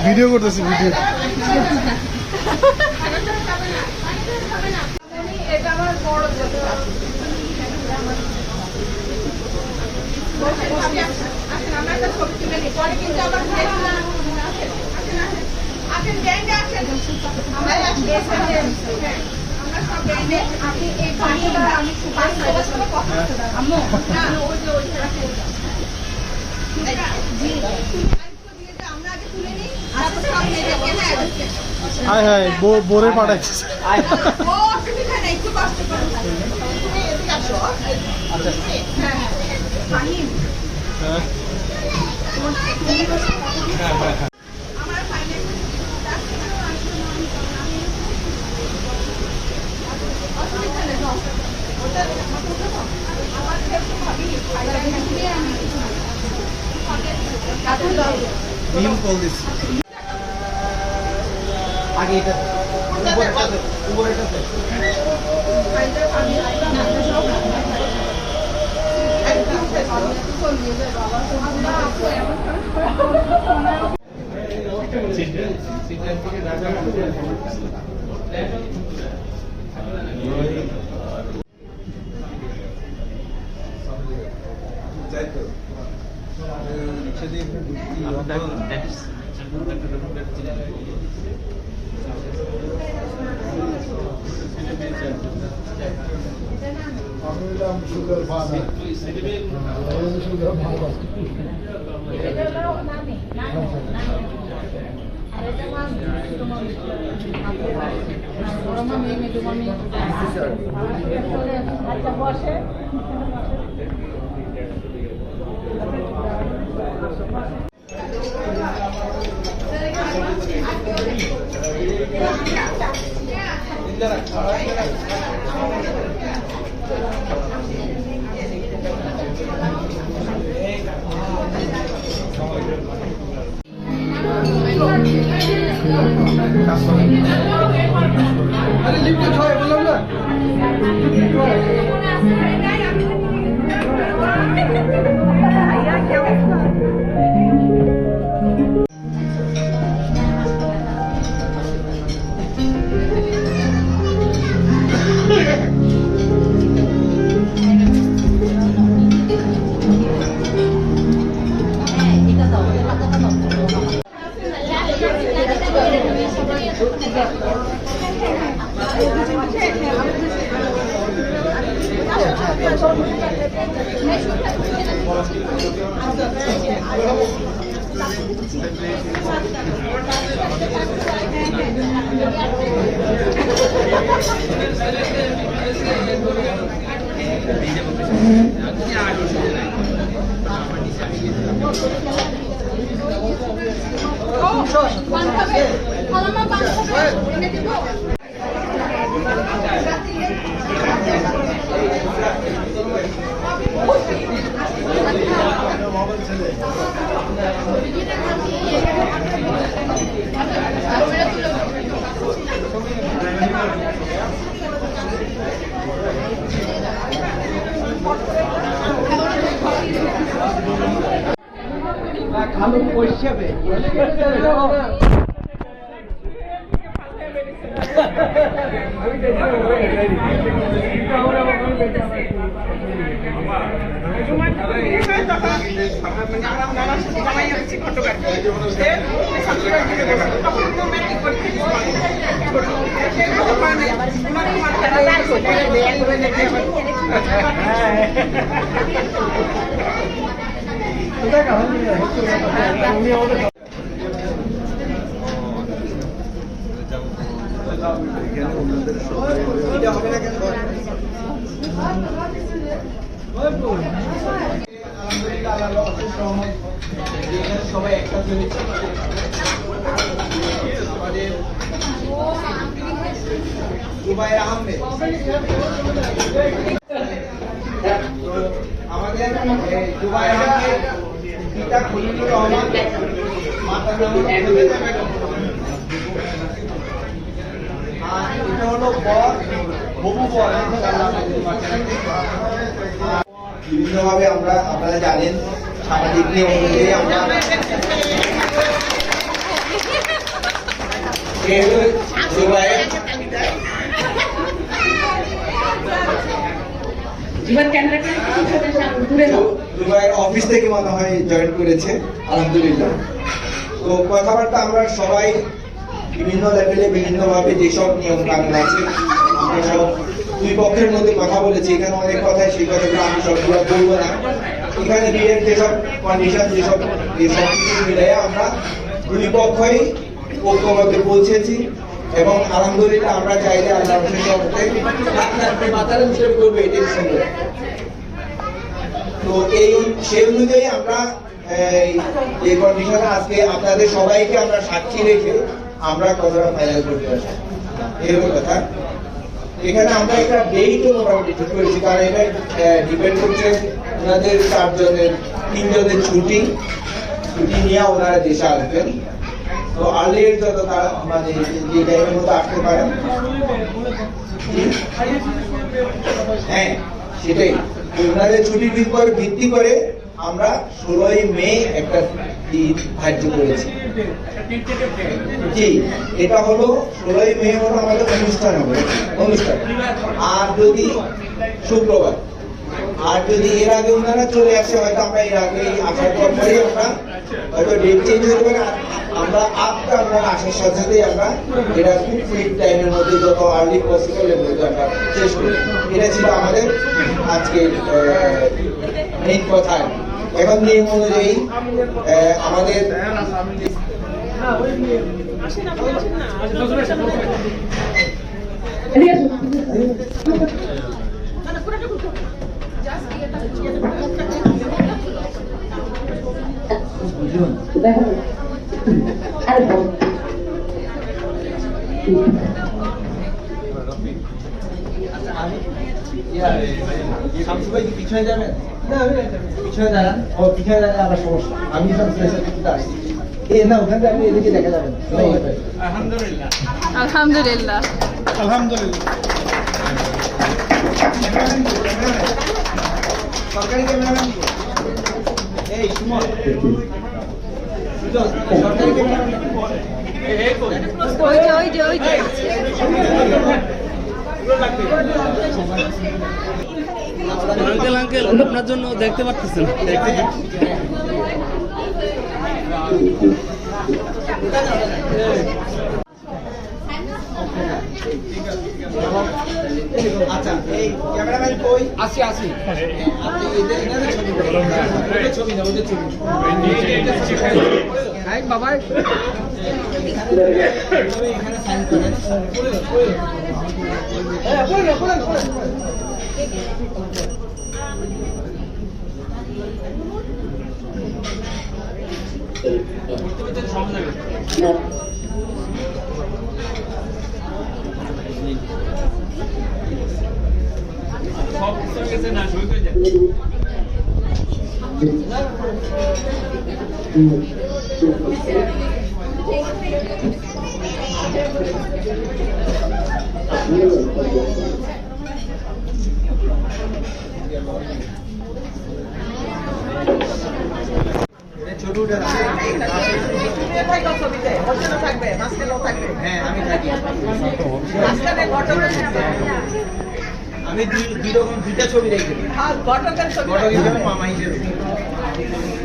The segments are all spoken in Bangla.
ভিডিও করতেছি ভিডিও এটা আমার বড় আমরা একটা ছবি তুলে নিই পরে কিন্তু আবার আসেন ব্যান্ডে আসেন আমরা সব ব্যান্ডে আপনি এই পানিটা আমি আম্মু না ওই যে ওই জি আমরা আগে তুলে নিই আচ্ছা সব নিয়ে হাই হাই বোরে পাঠাইছিস ও অসুবিধা নেই একটু কষ্ট করুন এদিকে আসো আচ্ছা হ্যাঁ পানি হ্যাঁ আমার ফাইনাল অসুবিধা নেই ওটা আমার একটু ভাবি নিম কল দিস আগে এটা উপরেটাতে সুগার ভালো সুগার ভালো আচ্ছা বসে আরে লিফটে ছয় বললাম না খালু পয়সা সবাই একটা আমাদের জুবাইর আহমেদ, আমাদের জুবাইর আহমেদ পিতা খলিলুর রহমান, মাতার নাম হলো খলিলুর বেগম। আর এটা হলো বর, হবু বর। বিভিন্নভাবে আমরা, আপনারা জানেন, সামাজিক নিয়ম অনুযায়ী আমরা দুবাইয়ের অফিস থেকে মনে হয় জয়েন করেছে, আলহামদুলিল্লাহ। তো কথাবার্তা আমরা সবাই বিভিন্ন লেভেলে বিভিন্নভাবে যেসব নিয়ম কানুন আছে সব দুই পক্ষের মধ্যে কথা বলেছি। এখানে অনেক কথাই, সেই কথাগুলো আমি সবগুলো বলবো না। এখানে বিয়ের যেসব কন্ডিশন, যেসব কিছু মিলে আমরা দুই পক্ষই ঐক্যবদ্ধে পৌঁছেছি এবং আলহামদুলিল্লাহ আমরা চাইলে আল্লাহ মাথার হিসেবে করবো, এটাই সুন্দর। তো সেই অনুযায়ী আমরা এই কন্ডিশনে আজকে আপনাদের সবাইকে আমরা সাক্ষী রেখে আমরা কথাটা ফাইনাল করতে আসি, এরকম কথা। এখানে আমরা একটা ডেটও মোটামুটি ঠিক করেছি, কারণ এটা ডিপেন্ড করছে ওনাদের 3 জনের ছুটি নিয়ে ওনারা দেশে আসবেন। তো আর্লিয়ের যত তারা মানে যে টাইমের মতো আসতে পারেন, হ্যাঁ সেটাই। ওনাদের ছুটির উপর ভিত্তি করে আমরা 16ই মে একটা দিন ধার্য করেছি। জি, এটা হলো 16ই মে হলো আমাদের অনুষ্ঠান হবে, অনুষ্ঠান। আর যদি শুক্রবার, আর যদি এর আগে ওনারা চলে আসে, হয়তো আমরা এর আগে আসার পরে আমরা হয়তো ডেট চেঞ্জ হতে পারে। আমরা আমরা আসার সাথে সাথেই আমরা এটা খুব ফ্রি টাইমের মধ্যে যত আর্লি পসিবল এর মধ্যে আমরা শেষ করি। এটা ছিল আমাদের আজকের মেইন কথা। এখন নিয়ম অনুযায়ী আমাদের পিছনে যাবেন, পিছনে দাঁড়ান। পিছনে দাঁড়ান, আমার সমস্যা। আমি না, ওখানে আপনি এদিকে দেখা যাবেন। আলহামদুলিল্লাহ, আলহামদুলিল্লাহ, আলহামদুলিল্লাহ। সরকারি ক্যামেরাম্যান, এই সুমন, সরকারি ক্যামেরাম্যান, ওই যে আঙ্কেল আঙ্কেল আপনার জন্য দেখতে পাচ্ছেন। আচ্ছা, এই ক্যামেরাম্যান কই? আসি। আপনি এনাদের ছবি না, ওদের ছবি। হাই বাবা, এখানে সাইন করেন। ছোট উঠে না। তুমি থাকো ছবিতে, ঘটনা থাকবে, মাঝখানেও থাকবে। হ্যাঁ আমি থাকি। মাঝখানে ঘটনা থাকবে। আমি দুই রকম দুইটা ছবি রেখে দিই। আর ঘটকের ছবি বড় থাকবে। হিসেবে মামা হিসেবে।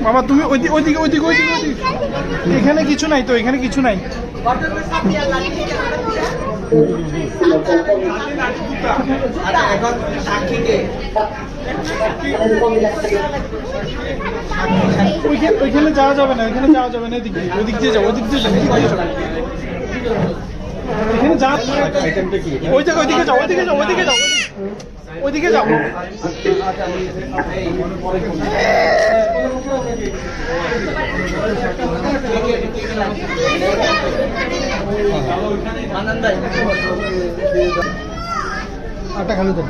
মামা তুমি ওইদিকে এখানে কিছু নাই তো, এখানে কিছু নাই। ঘটকের সাথে আর লাগিয়ে ক্যামেরা দিয়ে। আচ্ছা এখন সাক্ষীকে ওইখানে যাওয়া যাবে না, ওইখানে যাওয়া যাবে না, এদিকে ওইদিক দিয়ে যাও, ওইদিক দিয়ে যাও, এখানে যা ওই জায়গা ওইদিকে যাও, ওইদিকে যাও, ওইদিকে যাও, ওইদিকে যাও। আটা খালি দেন,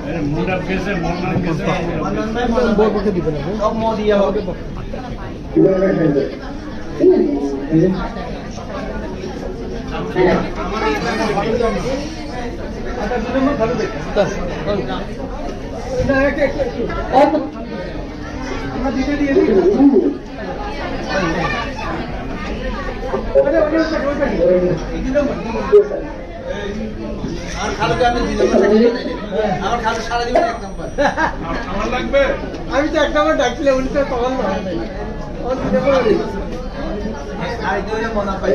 বউকে দিবেন সব মো দিয়ে হবে। আমার খালুকে আমি দিলাম আমার খালু সারা জীবন এক নম্বর। আমি তো একটা ডাকছিলাম, উনি তো তখন না আর কেউ মনে পাই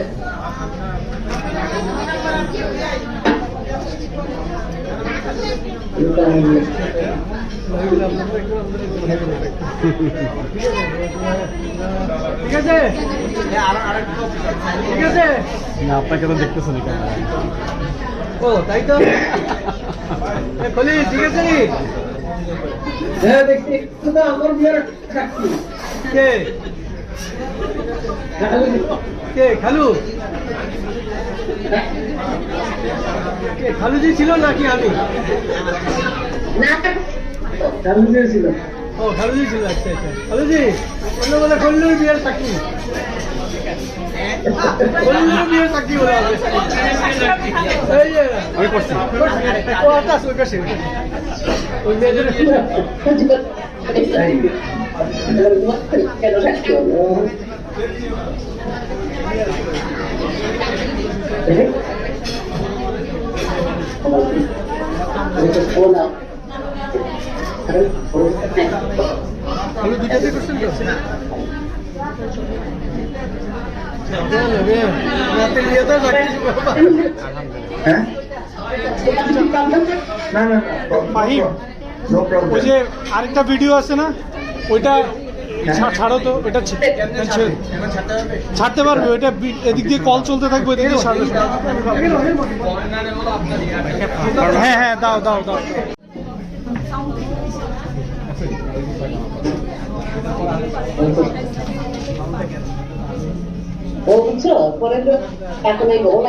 ঠিক আছে, ঠিক আছে। না আপনাকে তো দেখতেছেন ও তাই তো খলি, ঠিক আছে নি? হ্যাঁ দেখছি তো আমার বিয়ার কে কে খালু, কে খালুজি ছিল নাকি আমি? খালুজি ছিল। ও খালুজি ছিল, আচ্ছা আচ্ছা। খালুজি অন্য বলে খল্লুর বিয়ের সাক্ষী, খল্লুর বিয়ের সাক্ষী বলে আছে। এই যে আমি করছি। ও আচ্ছা ওই কাছে ওই মেয়েদের খালু দুইটাতে করছেন তো? রাতের বিয়ে তো হ্যাঁ না না মাহিম, ওই যে আরেকটা ভিডিও আছে না, ওইটা ছাড়ো তো, ওইটা ছাড়তে পারবে? ওইটা এদিক দিয়ে কল চলতে থাকবে, এদিক দিয়ে ছাড়বে। হ্যাঁ হ্যাঁ দাও দাও দাও। 오, 그쵸? 그래도 가끔에 오면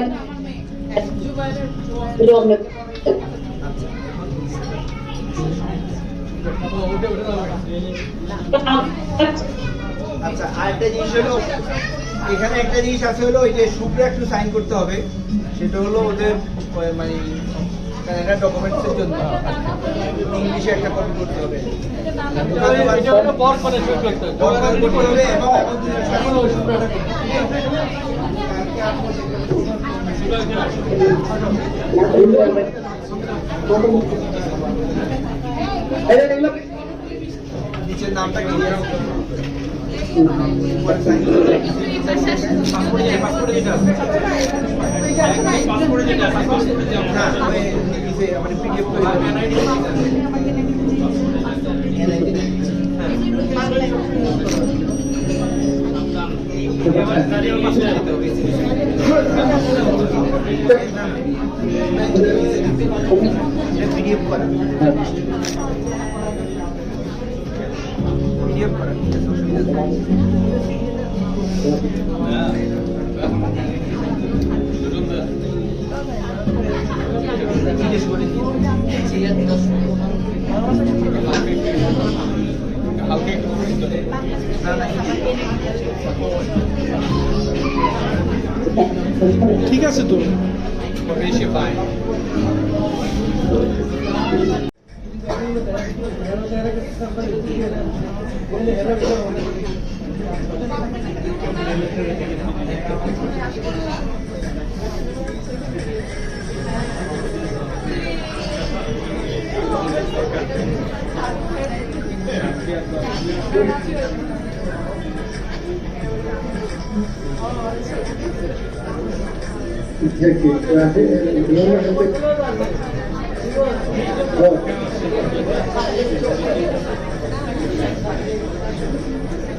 들어오면 আচ্ছা আরেকটা জিনিস হলো, এখানে একটা জিনিস আছে হলো ওই যে শুভ্রা একটু সাইন করতে হবে, সেটা হলো ওদের মানে কানাডা ডকুমেন্টসের জন্য ইংলিশে একটা কপি করতে হবে, করতে হবে এবং নিচের নামটা কি পিডিএফ করা ঠিক আছে তো।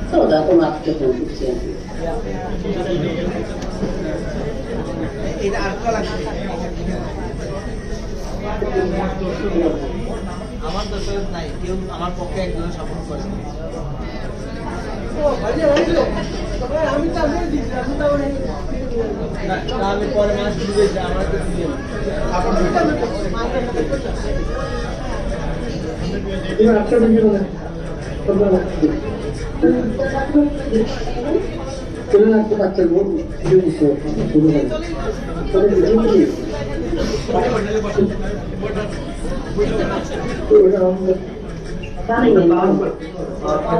Ho dato un attimo di confusione. এটা আর কলা আমার দোষ নাই, কেউ আমার পক্ষে একজন সাপোর্ট করে। আমি পরে মাস দিয়েছি আমার তো দিয়ে এবার একটা ভিডিও না চলে আসতে পারছেন ভিডিও দিচ্ছে শুরু করে তবে ভিডিও কি ওটা আমাদের জানি না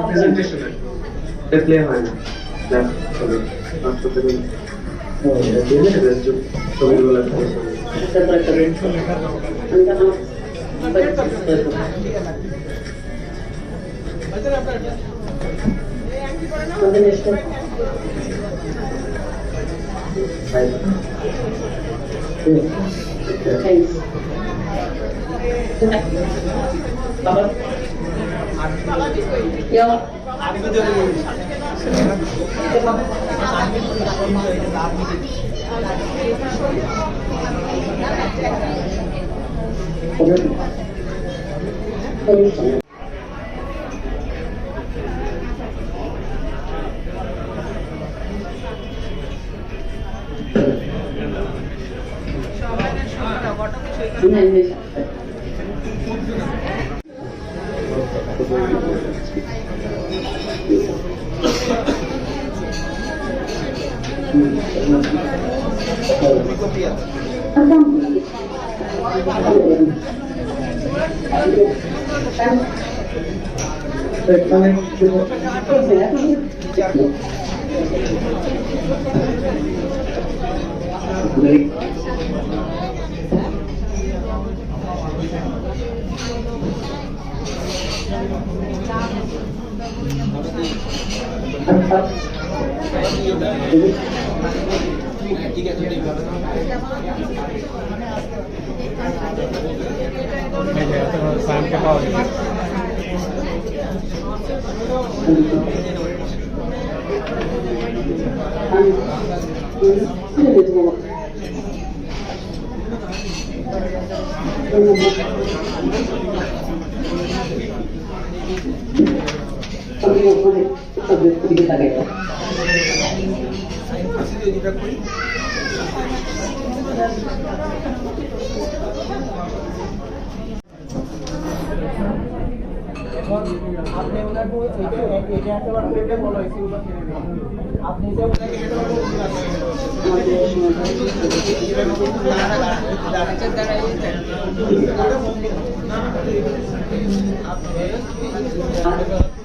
প্রেজেন্টেশনে ডিসপ্লে হয় না ল্যাব হবে হাসপাতালে ছবিগুলো তারপর একটা রেড আমি জানো আমাদের নেক্সট থ্যাঙ্কস বাবা ইয়া সাইনকে পাওয়া যায় আপনি ওনাকে এটা একটা বার করে বলা হয়েছে আপনি যে ওনাকে এটা বার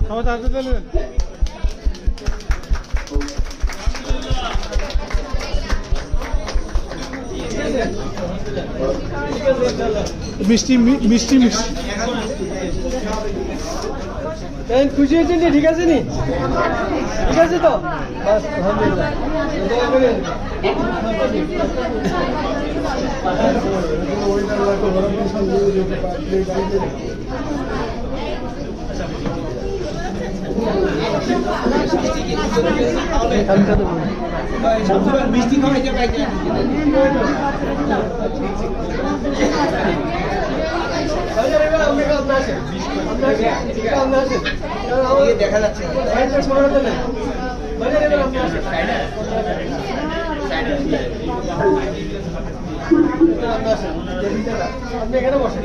আমার তাড়াতাড়ি মিষ্টি মিষ্টি মিষ্টি খুশি হয়েছেন যে ঠিক আছে নি ঠিক আছে তো বাস আলহামদুলিল্লাহ মিষ্টি খাওয়াইতে পাইছে দেখা যাচ্ছে আপনি এখানে বসেন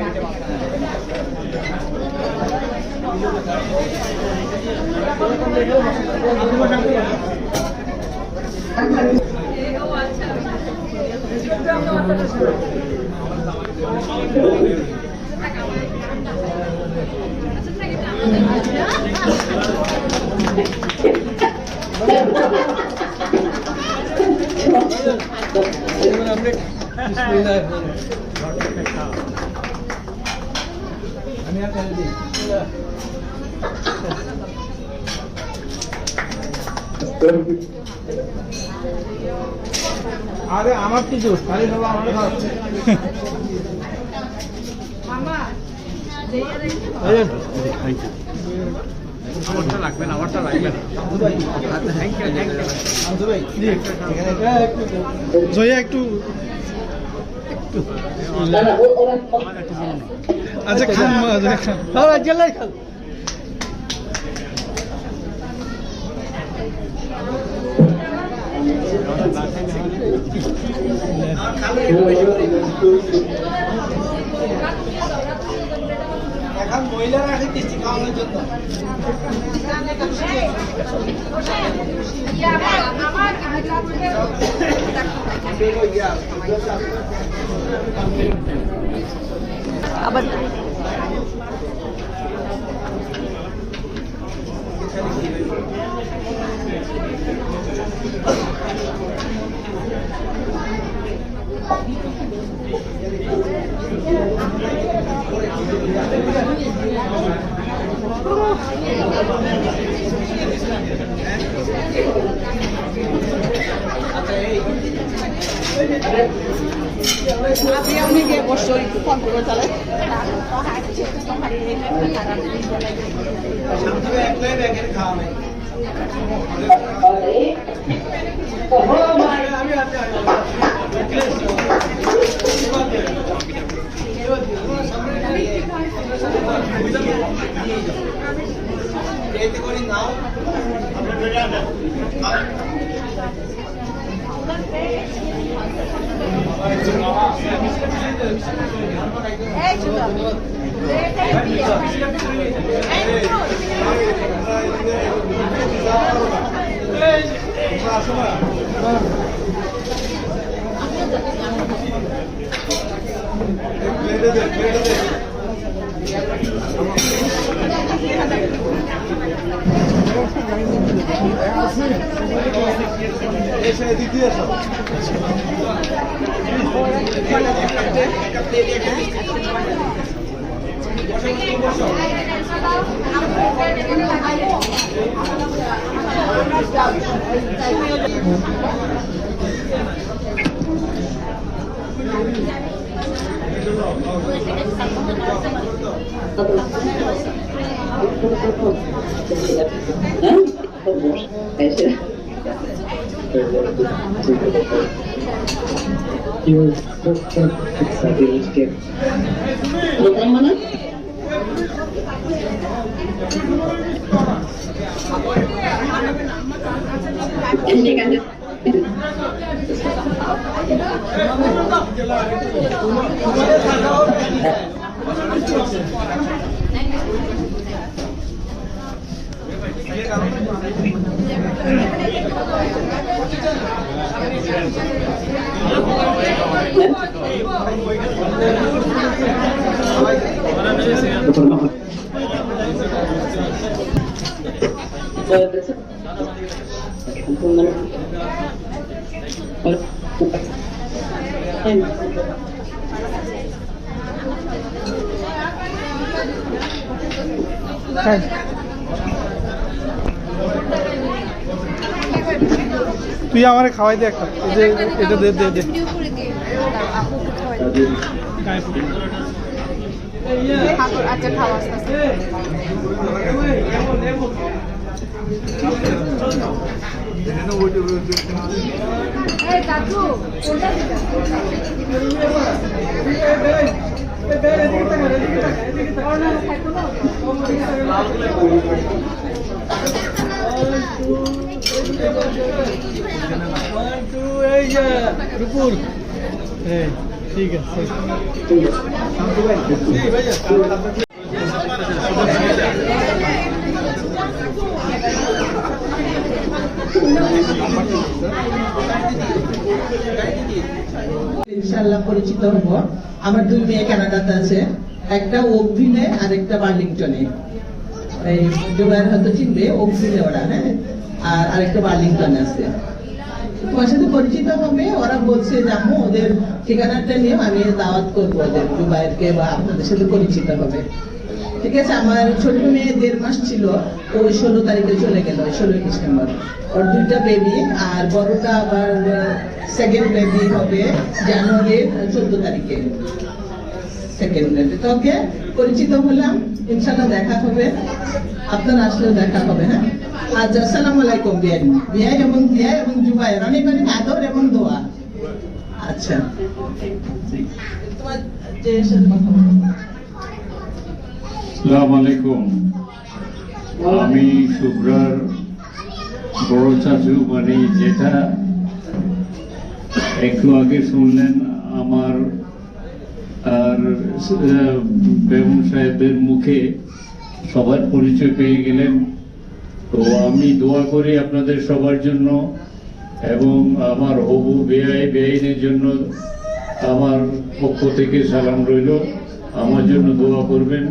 আরে আমার কিছু খালি বাবা আমার মামা আমারটা লাগবে না, আমারটা লাগবে না। জয়া একটু আচ্ছা খান জয়া খান জেলাই খান এখন মহিলারা আসে কিস্তি খাওয়ানোর জন্য আবার আপনি গিয়ে বসো একটু ফোন করে চালাই একলাই ব্যাগের খাওয়া নাই এতে করে নাও এই চুদা দ্বিতীয় তুই আমারে খাওয়াই দে একটা এই যে এটা দে দে দে আচ্ছা খাওয়া আসতে এই দাদু কোনটা ঠিক আছে ইনশাআল্লাহ পরিচিত হব। আমার দুই মেয়ে কানাডাতে আছে, একটা ওকভিলে আর একটা বার্লিংটনে। এই দুবার হয়তো চিনবে, ওকভিলে ওরা, হ্যাঁ, আর আরেকটা বার্লিংটনে আছে। তোমার সাথে পরিচিত হবে। ওরা বলছে যে আম্মু ওদের ঠিকানাটা নিয়ে আমি দাওয়াত করবো ওদের জুবাইরকে, বা আপনাদের সাথে পরিচিত হবে। ঠিক আছে, আমার ছোট মেয়ে 1.5 মাস ছিল, ও 16 তারিখে চলে গেল, 16 ডিসেম্বর। ওর 2টা বেবি, আর বড়টা আবার সেকেন্ড বেবি হবে জানুয়ারির 14 তারিখে, সেকেন্ড বেবি। তো ওকে পরিচিত হলাম, ইনশাল্লাহ দেখা হবে, আপনার আসলেও দেখা হবে। হ্যাঁ, আচ্ছা, আসসালামু আলাইকুম বিয়াই বিয়াই এবং জুবাইর, অনেক অনেক আদর এবং দোয়া। আচ্ছা, তোমার যে সাথে কথা বলবো। আসসালামু আলাইকুম। আমি শুভ্রার বড় চাচু, মানে যেটা একটু আগে শুনলেন আমার আর বেগম সাহেবের মুখে সবার পরিচয় পেয়ে গেলেন। তো আমি দোয়া করি আপনাদের সবার জন্য, এবং আমার হবু বেআইনের জন্য আমার পক্ষ থেকে সালাম রইল। আমার জন্য দোয়া করবেন।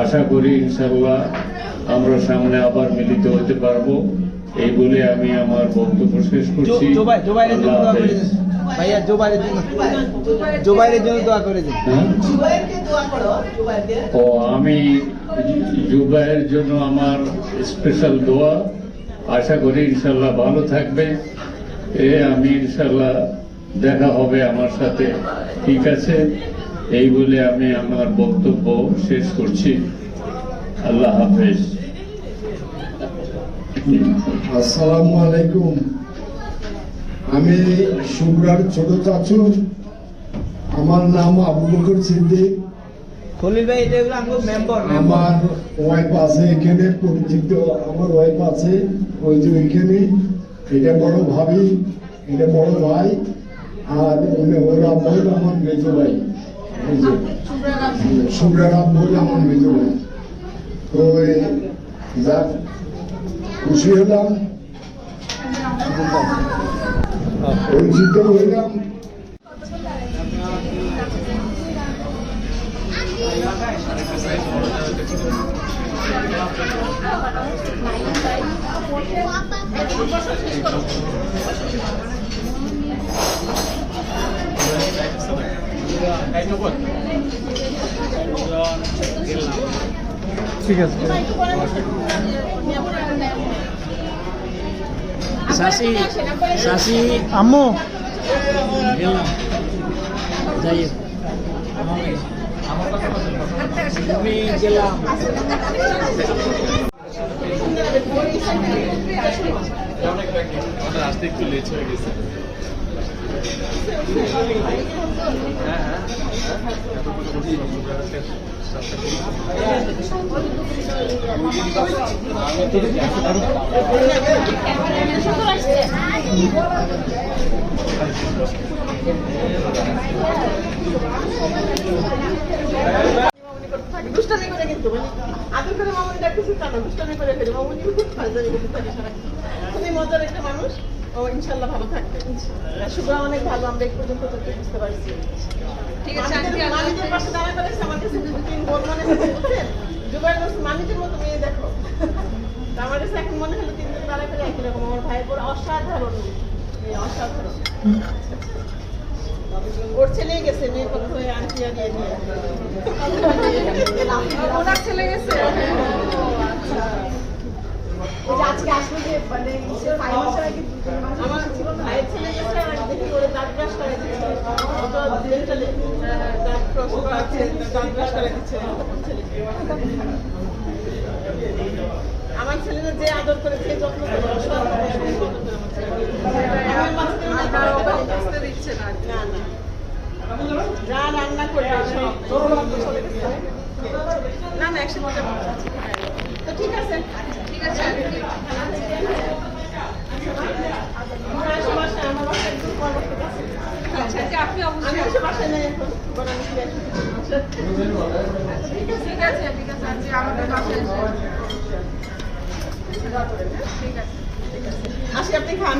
আশা করি ইনশাল্লাহ আমরা সামনে আবার মিলিত হতে পারবো। এই বলে আমি আমার বক্তব্য শেষ করছি। আল্লাহ হাফেজ। ভাইয়া জুবাইরের জন্য দোয়া করে দিন। হ্যাঁ? জুবাইরকে দোয়া করো, জুবাইরকে। ও আমি জুবাইরের জন্য আমার স্পেশাল দোয়া। আশা করি ইনশাল্লাহ ভালো থাকবে। আমি ইনশাল্লাহ দেখা হবে আমার সাথে। ঠিক আছে, এই বলে আমি আমার বক্তব্য শেষ করছি। আল্লাহ হাফেজ। আসসালামু আলাইকুম। আমি শুভ্রার ছোট চাচু, আমার নাম আবু বকর সিদ্দিক। খলিল ভাই এটা হলো আমাদের মেম্বার। আমার ওয়াইফ আছে এখানে, পরিচিত আমার ওয়াইফ আছে ওই যে ওইখানে। এটা বড় ভাবি, এটা বড় ভাই, আর ওর আব্বু হলো আমার মেজো ভাই। এই যে শুভ্রার আব্বু হলো আমার মেজো ভাই। তো যাক, খুশি হলাম, পরিচিত হইলাম। ঠিক আছে। শাসি আম্মু গেলাম যাই আমি গেলাম। আসতে একটু লেট হয়ে গেছে। দুষ্টামি করে কিন্তু আদর করে মামুনি ডাকতেছি তা না, দুষ্টামি করে ফেলে মামুনি খুব ফাজলামি করতে থাকে সারাক্ষণ। খুবই মজার একটা মানুষ, ও ইনশাল্লাহ ভালো থাকবে। শুভ্রা অনেক ভালো, আমরা এই পর্যন্ত বুঝতে পারছি। ঠিক আছে, মালিকের পাশে দাঁড়া করেছে আমার কাছে 2-3 বোন মনে হচ্ছে, বুঝছেন? জুবাইর বলছে মালিকের মতো মেয়ে দেখো। তা আমার কাছে এখন মনে হলো 3 জন দাঁড়া করে একই রকম। আমার ভাইয়ের পর অসাধারণ মেয়ে, অসাধারণ। ওর ছেলে গেছে, মেয়ের পক্ষ হয়ে আন্টি আর ইয়ে নিয়ে। ওনার ছেলে গেছে। আজকে আসলে যে মানে 5 মাসের আগে আমার ভাইয়ের ছেলে গেছে, আর দেখি ওরে দাঁত ব্রাশ করে দিচ্ছে। ওটা ডেন্টালে দাঁত ক্রস করা আছে, দাঁত ব্রাশ করে দিচ্ছে আমার ছেলেরা যে আদর করে, যে যত্ন করে, দিচ্ছে না। না না, যা রান্না করবে সব না না একসাথে। তো ঠিক আছে, ঠিক আছে। আমার বাসায় একটু পরবর্তী আছে। আচ্ছা, আপনি অবশ্যই বাসায় নেই এখন, ঠিক আছে, ঠিক আছে। আজকে আমাদের বাসায় ঠিক আছে, ঠিক আছে। আসি, আপনি খান।